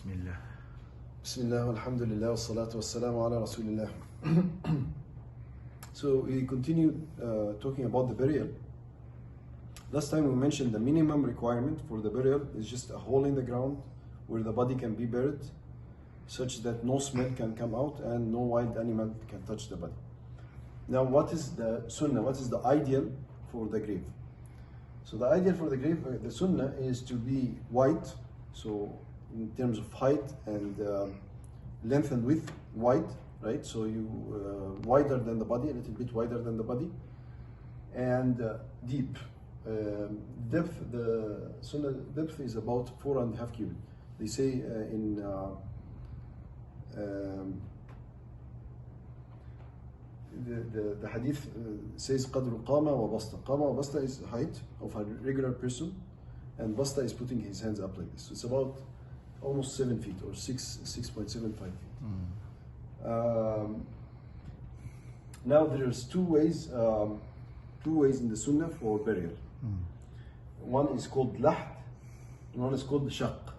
Bismillah. Bismillah, alhamdulillah, wassalatu wassalamu ala rasulillah. So we continue talking about the burial. Last time we mentioned the minimum requirement for the burial is just a hole in the ground where the body can be buried, such that no smell can come out and no wild animal can touch the body. Now, what is the sunnah? What is the ideal for the grave? So the ideal for the grave, the sunnah, is to be wide. So in terms of height and length and width, wide, right? So you wider than the body, a little bit wider than the body, and deep. Depth, the sunnah depth is about 4.5 cubits. They say in the hadith says qadru qama wa basta. Qama wa basta is height of a regular person, and basta is putting his hands up like this. So it's about almost 7 feet or 6.75 feet. Now there's two ways in the sunnah for burial. One is called lahd, and one is called shaq.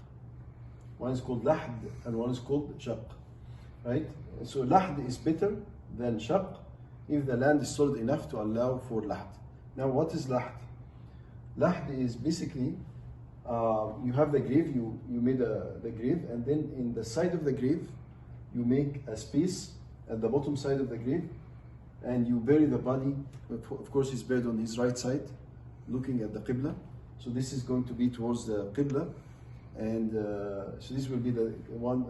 One is called lahd and one is called shaq, right? So lahd is better than shaq if the land is solid enough to allow for lahd. Now what is lahd? Lahd is basically you have the grave, you made the grave, and then in the side of the grave you make a space at the bottom side of the grave, and you bury the body. Of course, he's buried on his right side, looking at the Qibla. So this is going to be towards the Qibla, and so this will be the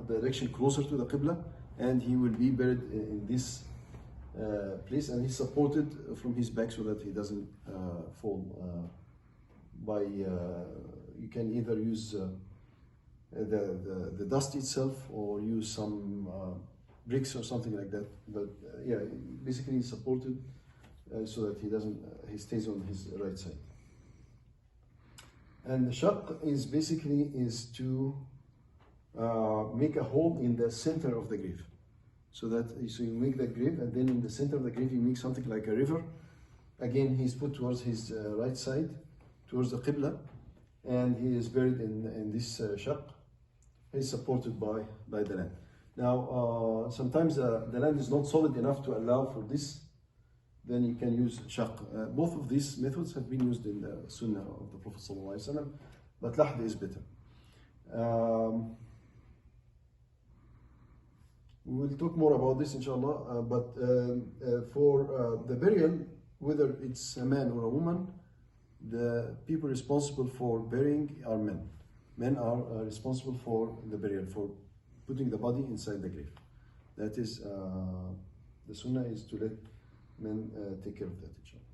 direction closer to the Qibla, and he will be buried in this place, and he's supported from his back so that he doesn't fall. You can either use the dust itself or use some bricks or something like that. But yeah, basically he's supported so that he stays on his right side. And the shaq is basically to make a hole in the center of the grave. So you make the grave, and then in the center of the grave you make something like a river. Again, he's put towards his right side, towards the Qibla, and he is buried in this shaq. He's supported by the land. Now, sometimes the land is not solid enough to allow for this. Then you can use shaq. Both of these methods have been used in the Sunnah of the Prophet ﷺ, but lahd is better. We will talk more about this, inshallah. But for the burial, whether it's a man or a woman, the people responsible for burying are men. Men are responsible for the burial, for putting the body inside the grave. That is, the sunnah is to let men take care of that, inshallah.